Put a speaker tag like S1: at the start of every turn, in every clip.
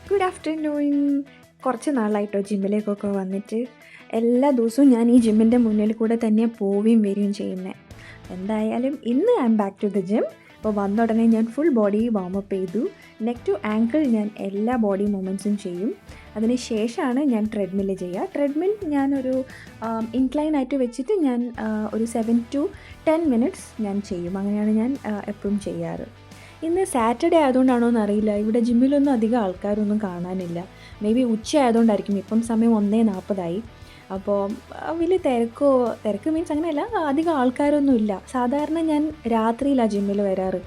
S1: Good afternoon. കുറച്ച് നാളായിട്ടോ ജിമ്മിലേക്കൊക്കെ വന്നിട്ട് എല്ലാ ദിവസവും ഞാൻ ഈ ജിമ്മിൻ്റെ മുന്നിൽ കൂടെ തന്നെ പോവുകയും വരികയും ചെയ്യുന്നത്. എന്തായാലും ഇന്ന് I'm back to the gym. അപ്പോൾ വന്ന ഉടനെ ഞാൻ ഫുൾ ബോഡി വാമപ്പ് ചെയ്തു. നെക്ക് ടു ആങ്കിൾ ഞാൻ എല്ലാ ബോഡി മൂവ്മെൻറ്റ്സും ചെയ്യും. അതിന് ശേഷമാണ് ഞാൻ ട്രെഡ്മില്ല് ചെയ്യുക. ട്രെഡ്മിൽ ഞാനൊരു ഇൻക്ലൈനായിട്ട് വെച്ചിട്ട് ഞാൻ ഒരു 7 to 10 മിനിറ്റ്സ് ഞാൻ ചെയ്യും. അങ്ങനെയാണ് ഞാൻ എപ്പോഴും ചെയ്യാറ്. ഇന്ന് സാറ്റർഡേ ആയതുകൊണ്ടാണോ എന്നറിയില്ല, ഇവിടെ ജിമ്മിലൊന്നും അധികം ആൾക്കാരൊന്നും കാണാനില്ല. മേ ബി ഉച്ച ആയതുകൊണ്ടായിരിക്കും. ഇപ്പം സമയം 1:40. അപ്പോൾ വലിയ തിരക്ക് മീൻസ് അങ്ങനെയല്ല, അധികം ആൾക്കാരൊന്നും ഇല്ല. സാധാരണ ഞാൻ രാത്രിയിലാണ് ജിമ്മിൽ വരാറ്.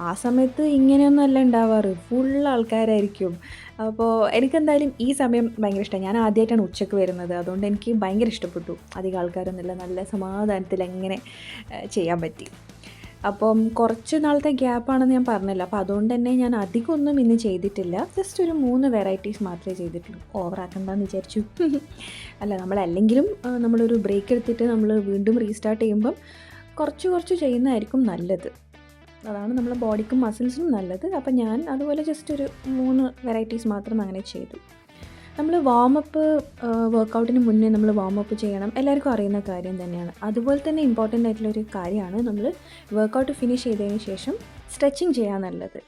S1: ആ സമയത്ത് ഇങ്ങനെയൊന്നും അല്ല ഉണ്ടാവാറ്, ഫുൾ ആൾക്കാരായിരിക്കും. അപ്പോൾ എനിക്കെന്തായാലും ഈ സമയം ഭയങ്കര ഇഷ്ടമാണ്. ഞാൻ ആദ്യമായിട്ടാണ് ഉച്ചയ്ക്ക് വരുന്നത്, അതുകൊണ്ട് എനിക്ക് ഭയങ്കര ഇഷ്ടപ്പെട്ടു. അധികം ആൾക്കാരൊന്നുമില്ല, നല്ല സമാധാനത്തിൽ എങ്ങനെ ചെയ്യാൻ പറ്റി. അപ്പം കുറച്ച് നാളത്തെ ഗ്യാപ്പാണെന്ന് ഞാൻ പറഞ്ഞല്ലോ, അപ്പോൾ അതുകൊണ്ട് തന്നെ ഞാൻ അധികമൊന്നും ഇന്ന് ചെയ്തിട്ടില്ല. ജസ്റ്റ് ഒരു 3 വെറൈറ്റീസ് മാത്രമേ ചെയ്തിട്ടുള്ളൂ. ഓവറാക്കണ്ടെന്ന് വിചാരിച്ചു. അല്ല, നമ്മളല്ലെങ്കിലും നമ്മളൊരു ബ്രേക്ക് എടുത്തിട്ട് നമ്മൾ വീണ്ടും റീസ്റ്റാർട്ട് ചെയ്യുമ്പം കുറച്ച് ചെയ്യുന്നതായിരിക്കും നല്ലത്. അതാണ് നമ്മളെ ബോഡിക്കും മസിൽസിനും നല്ലത്. അപ്പം ഞാൻ അതുപോലെ ജസ്റ്റ് ഒരു 3 വെറൈറ്റീസ് മാത്രം അങ്ങനെ ചെയ്തു. നമ്മൾ വാമപ്പ് വർക്കൗട്ടിന് മുന്നേ നമ്മൾ വാമപ്പ് ചെയ്യണം, എല്ലാവർക്കും അറിയുന്ന കാര്യം തന്നെയാണ്. അതുപോലെ തന്നെ ഇമ്പോർട്ടൻ്റ് ആയിട്ടുള്ളൊരു കാര്യമാണ് നമ്മൾ വർക്കൗട്ട് ഫിനിഷ് ചെയ്തതിന് ശേഷം സ്ട്രെച്ചിങ് ചെയ്യാൻ നല്ലത്.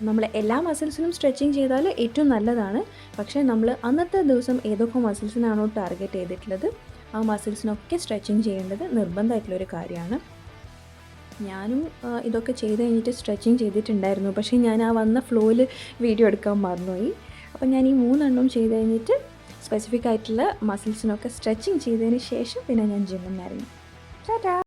S1: നമ്മൾ എല്ലാ മസിൽസിനും സ്ട്രെച്ചിങ് ചെയ്താൽ ഏറ്റവും നല്ലതാണ്. പക്ഷേ നമ്മൾ അന്നത്തെ ദിവസം ഏതൊക്കെ മസിൽസിനാണോ ടാർഗറ്റ് ചെയ്തിട്ടുള്ളത് ആ മസിൽസിനൊക്കെ സ്ട്രെച്ചിങ് ചെയ്യേണ്ടത് നിർബന്ധമായിട്ടുള്ളൊരു കാര്യമാണ്. ഞാനും ഇതൊക്കെ ചെയ്ത് കഴിഞ്ഞിട്ട് സ്ട്രെച്ചിങ് ചെയ്തിട്ടുണ്ടായിരുന്നു. പക്ഷേ ഞാൻ ആ വന്ന ഫ്ലോയിൽ വീഡിയോ എടുക്കാൻ മറന്നുപോയി. അപ്പോൾ ഞാൻ ഈ 3 എണ്ണവും ചെയ്ത് കഴിഞ്ഞിട്ട് സ്പെസിഫിക് ആയിട്ടുള്ള മസിൽസിനൊക്കെ സ്ട്രെച്ചിങ് ചെയ്തതിന് ശേഷം പിന്നെ ഞാൻ ജിമ്മിൽ നിന്ന് ഇറങ്ങി. ടാറ്റാ.